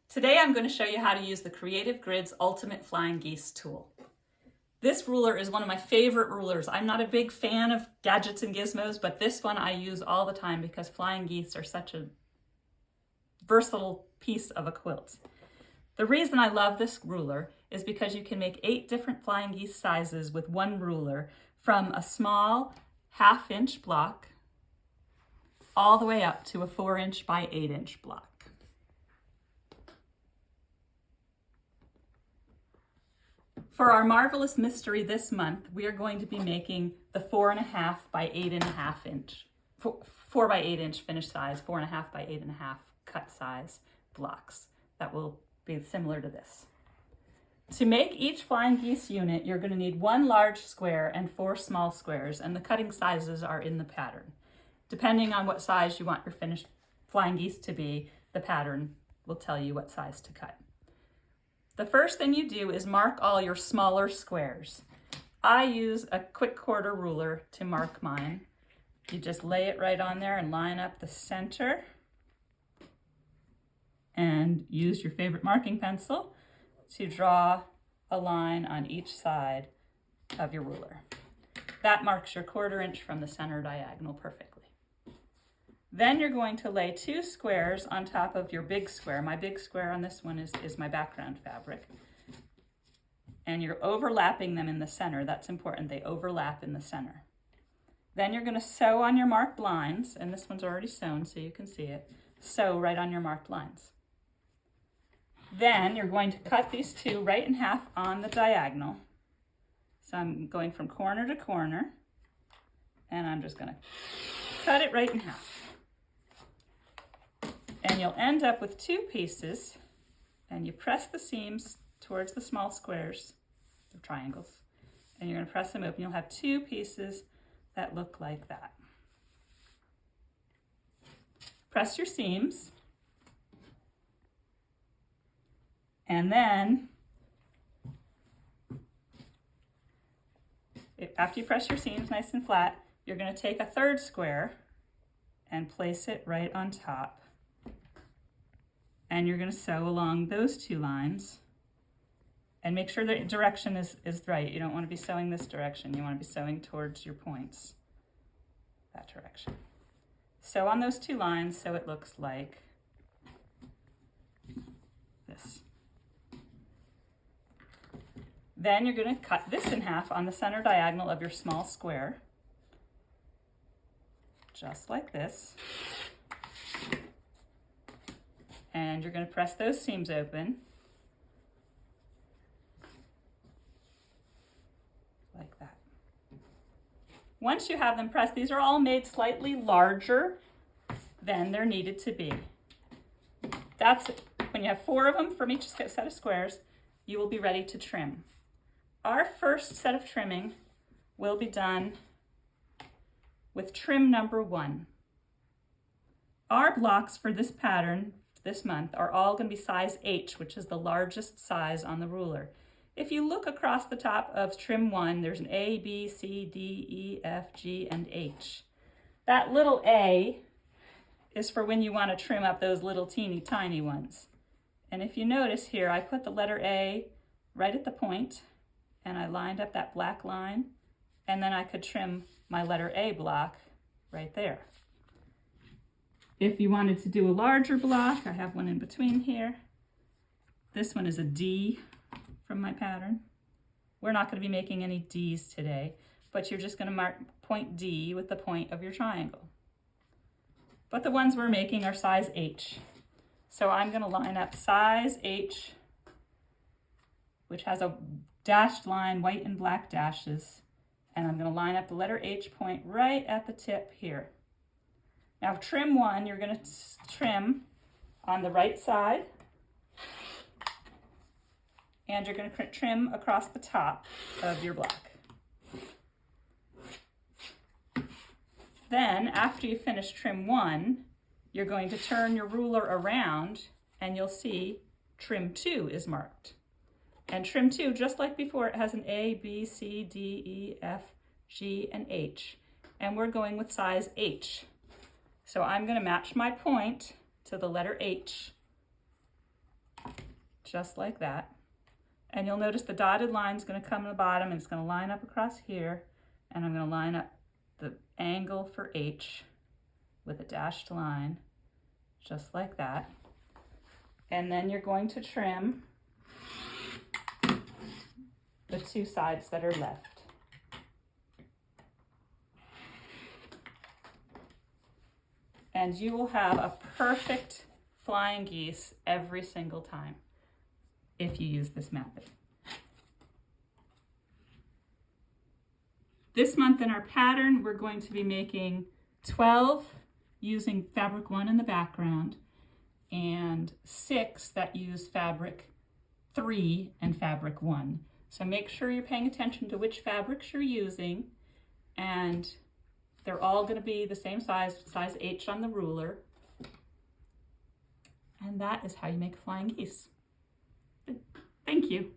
Today I'm going to show you how to use the Creative Grid's Ultimate Flying Geese tool. This ruler is one of my favorite rulers. I'm not a big fan of gadgets and gizmos, but this one I use all the time because flying geese are such a versatile piece of a quilt. The reason I love this ruler is because you can make 8 different flying geese sizes with one ruler, from a small 1/2 inch block all the way up to a 4 inch by 8 inch block. For our marvelous mystery this month, we are going to be making the 4.5 by 8.5 inch, 4 by 8 inch finished size, 4.5 by 8.5 cut size blocks that will be similar to this. To make each flying geese unit, you're going to need 1 large square and 4 small squares, and the cutting sizes are in the pattern. Depending on what size you want your finished flying geese to be, the pattern will tell you what size to cut. The first thing you do is mark all your smaller squares. I use a quick quarter ruler to mark mine. You just lay it right on there and line up the center and use your favorite marking pencil to draw a line on each side of your ruler. That marks your 1/4 inch from the center diagonal perfectly. Then you're going to lay 2 squares on top of your big square. My big square on this one is my background fabric. And you're overlapping them in the center. That's important, they overlap in the center. Then you're going to sew on your marked lines, and this one's already sewn so you can see it. Sew right on your marked lines. Then you're going to cut these 2 right in half on the diagonal. So I'm going from corner to corner, and I'm just going to cut it right in half. And you'll end up with 2 pieces, and you press the seams towards the small squares, the triangles, and you're going to press them open. You'll have 2 pieces that look like that. Press your seams, and then after you press your seams nice and flat, you're going to take a 3rd square and place it right on top. And you're going to sew along those 2 lines and make sure the direction is right. You don't want to be sewing this direction. You want to be sewing towards your points, that direction. Sew on those 2 lines so it looks like this. Then you're going to cut this in half on the center diagonal of your small square, just like this. And you're going to press those seams open like that. Once you have them pressed, these are all made slightly larger than they're needed to be. That's when you have 4 of them from each set of squares, you will be ready to trim. Our first set of trimming will be done with trim number 1. Our blocks for this pattern this month are all going to be size H, which is the largest size on the ruler. If you look across the top of trim 1, there's an A, B, C, D, E, F, G, and H. That little A is for when you want to trim up those little teeny tiny ones. And if you notice here, I put the letter A right at the point, and I lined up that black line, and then I could trim my letter A block right there. If you wanted to do a larger block, I have one in between here. This one is a D from my pattern. We're not going to be making any Ds today, but you're just going to mark point D with the point of your triangle. But the ones we're making are size H. So I'm going to line up size H, which has a dashed line, white and black dashes, and I'm going to line up the letter H point right at the tip here. Now trim 1, you're going to trim on the right side, and you're going to trim across the top of your block. Then after you finish trim 1, you're going to turn your ruler around, and you'll see trim 2 is marked. And trim 2, just like before, it has an A, B, C, D, E, F, G, and H. And we're going with size H. So I'm going to match my point to the letter H just like that. And you'll notice the dotted line is going to come in the bottom and it's going to line up across here. And I'm going to line up the angle for H with a dashed line, just like that. And then you're going to trim the two sides that are left. And you will have a perfect flying geese every single time if you use this method. This month in our pattern, we're going to be making 12 using fabric 1 in the background and 6 that use fabric 3 and fabric 1. So make sure you're paying attention to which fabrics you're using, and they're all going to be the same size H on the ruler. And that is how you make flying geese. Thank you.